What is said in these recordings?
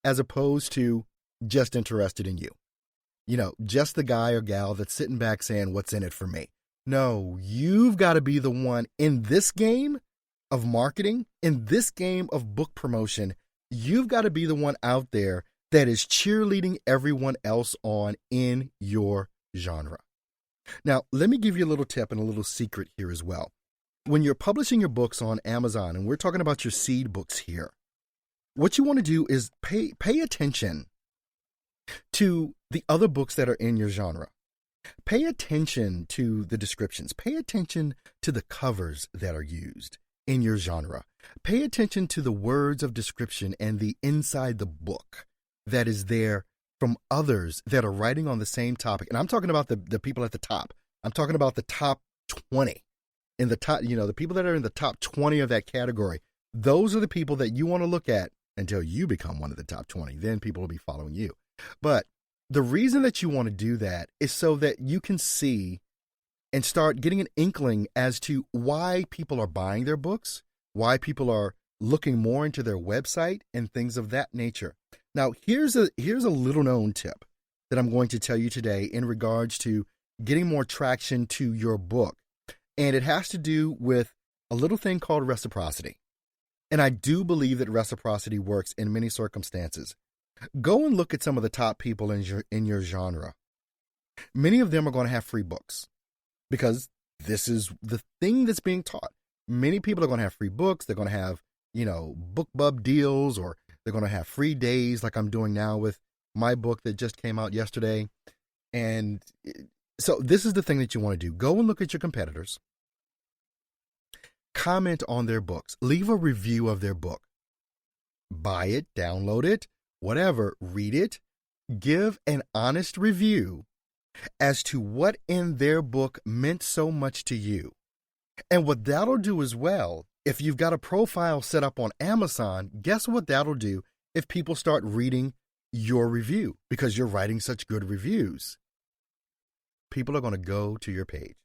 as opposed to just interested in you. Just the guy or gal that's sitting back saying, what's in it for me? No, you've got to be the one in this game of marketing, in this game of book promotion. You've got to be the one out there that is cheerleading everyone else on in your genre. Now, let me give you a little tip and a little secret here as well. When you're publishing your books on Amazon, and we're talking about your seed books here, what you want to do is pay attention to the other books that are in your genre. Pay attention to the descriptions. Pay attention to the covers that are used in your genre. Pay attention to the words of description and the inside the book that is there from others that are writing on the same topic. And I'm talking about the people at the top. I'm talking about the top 20. In the top, the people that are in the top 20 of that category. Those are the people that you want to look at until you become one of the top 20. Then people will be following you. But the reason that you want to do that is so that you can see and start getting an inkling as to why people are buying their books, why people are looking more into their website and things of that nature. Now, here's a little known tip that I'm going to tell you today in regards to getting more traction to your book. And it has to do with a little thing called reciprocity. And I do believe that reciprocity works in many circumstances. Go and look at some of the top people in your genre. Many of them are going to have free books because this is the thing that's being taught. Many people are going to have free books. They're going to have, BookBub deals, or they're going to have free days like I'm doing now with my book that just came out yesterday. And so this is the thing that you want to do. Go and look at your competitors. Comment on their books. Leave a review of their book. Buy it, download it, whatever, read it. Give an honest review as to what in their book meant so much to you. And what that'll do as well, if you've got a profile set up on Amazon, guess what that'll do if people start reading your review because you're writing such good reviews? People are going to go to your page.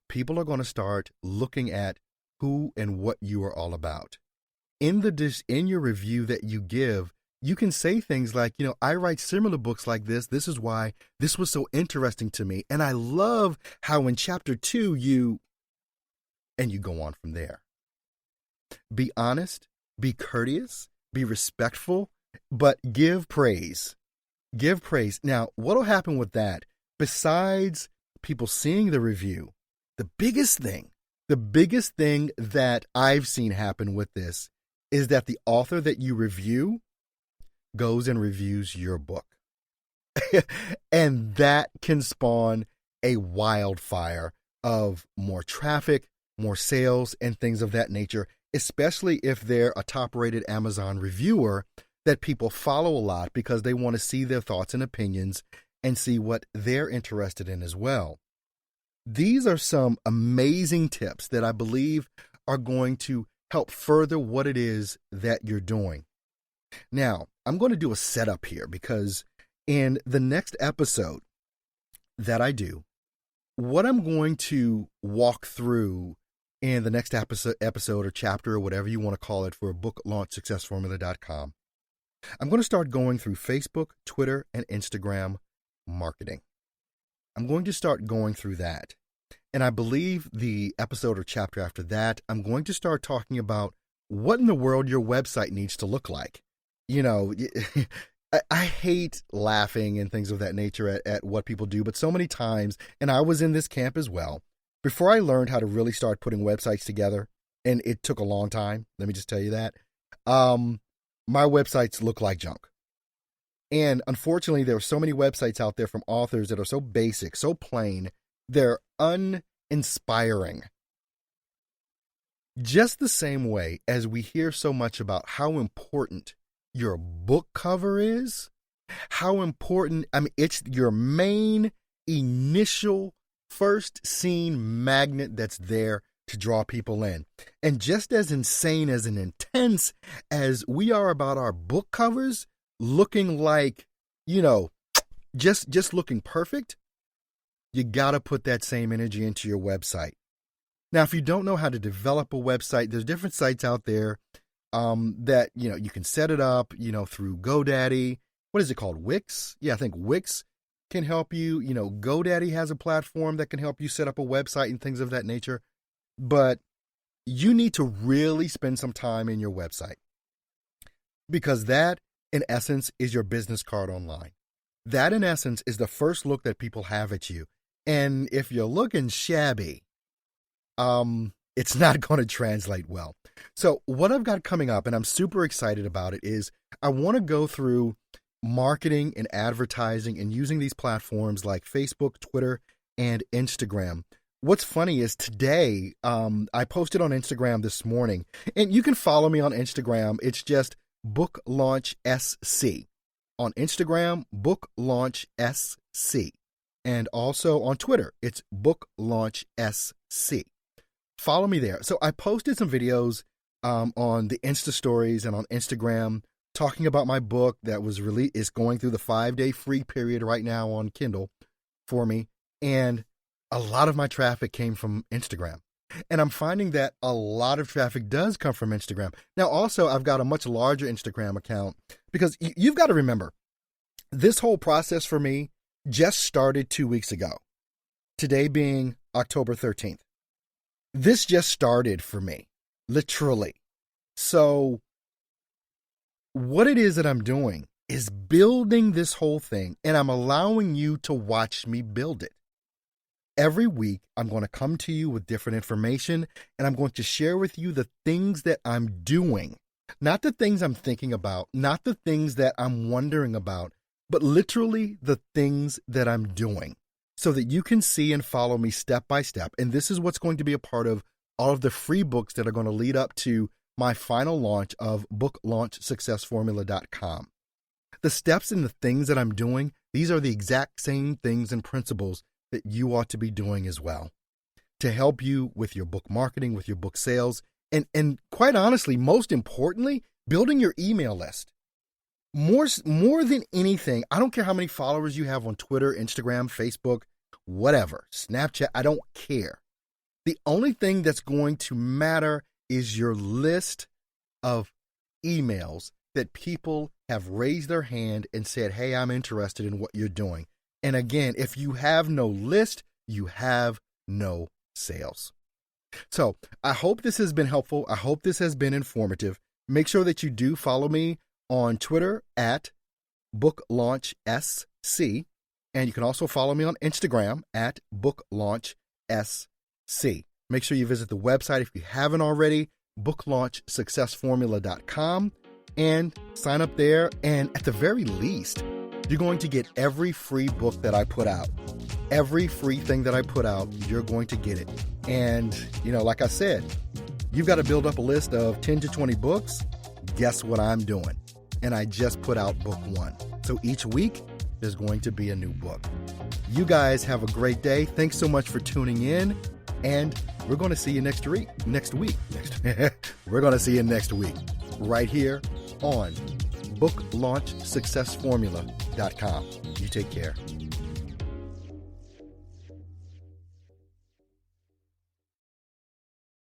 People are going to start looking at who and what you are all about. In your review that you give, you can say things like, I write similar books like this. This is why this was so interesting to me. And I love how in chapter 2 and you go on from there. Be honest, be courteous, be respectful, but give praise. Give praise. Now, what will happen with that? Besides people seeing the review, the biggest thing that I've seen happen with this is that the author that you review goes and reviews your book. And that can spawn a wildfire of more traffic, more sales, and things of that nature, especially if they're a top-rated Amazon reviewer that people follow a lot because they want to see their thoughts and opinions and see what they're interested in as well. These are some amazing tips that I believe are going to help further what it is that you're doing. Now, I'm going to do a setup here because in the next episode that I do, what I'm going to walk through in the next episode or chapter or whatever you want to call it for booklaunchsuccessformula.com, I'm going to start going through Facebook, Twitter, and Instagram marketing. I'm going to start going through that. And I believe the episode or chapter after that, I'm going to start talking about what in the world your website needs to look like. I hate laughing and things of that nature at what people do, but so many times, and I was in this camp as well, before I learned how to really start putting websites together, and it took a long time, let me just tell you that, my websites look like junk. And unfortunately, there are so many websites out there from authors that are so basic, so plain, they're uninspiring. Just the same way as we hear so much about how important your book cover is, how important, it's your main initial first scene magnet that's there to draw people in. And just as insane as and intense as we are about our book covers looking like, just looking perfect, you got to put that same energy into your website. Now, if you don't know how to develop a website, there's different sites out there. that, you can set it up, through GoDaddy. What is it called? Wix? Yeah, I think Wix can help you. GoDaddy has a platform that can help you set up a website and things of that nature. But you need to really spend some time in your website, because that, in essence, is your business card online. That, in essence, is the first look that people have at you. And if you're looking shabby, it's not going to translate well. So what I've got coming up, and I'm super excited about it, is I want to go through marketing and advertising and using these platforms like Facebook, Twitter, and Instagram. What's funny is today, I posted on Instagram this morning, and you can follow me on Instagram. It's just Book Launch SC. On Instagram, Book Launch SC. And also on Twitter, it's Book Launch SC. Follow me there. So I posted some videos on the Insta stories and on Instagram talking about my book that was released. It's going through the 5-day free period right now on Kindle for me. And a lot of my traffic came from Instagram. And I'm finding that a lot of traffic does come from Instagram. Now, also, I've got a much larger Instagram account, because you've got to remember, this whole process for me just started 2 weeks ago. Today being October 13th. This just started for me, literally. So what it is that I'm doing is building this whole thing, and I'm allowing you to watch me build it. Every week, I'm going to come to you with different information, and I'm going to share with you the things that I'm doing, not the things I'm thinking about, not the things that I'm wondering about, but literally the things that I'm doing, so that you can see and follow me step by step. And this is what's going to be a part of all of the free books that are going to lead up to my final launch of BookLaunchSuccessFormula.com. The steps and the things that I'm doing, these are the exact same things and principles that you ought to be doing as well, to help you with your book marketing, with your book sales, and quite honestly, most importantly, building your email list. More than anything, I don't care how many followers you have on Twitter, Instagram, Facebook, whatever, Snapchat, I don't care. The only thing that's going to matter is your list of emails that people have raised their hand and said, hey, I'm interested in what you're doing. And again, if you have no list, you have no sales. So I hope this has been helpful. I hope this has been informative. Make sure that you do follow me on Twitter at BookLaunchSC. And you can also follow me on Instagram at BookLaunchSC. Make sure you visit the website if you haven't already, BookLaunchSuccessFormula.com, and sign up there. And at the very least, you're going to get every free book that I put out. Every free thing that I put out, you're going to get it. And, like I said, you've got to build up a list of 10 to 20 books. Guess what I'm doing? And I just put out book 1. So each week, there's going to be a new book. You guys have a great day. Thanks so much for tuning in. And we're going to see you next week. We're going to see you next week right here on BookLaunchSuccessFormula.com. You take care.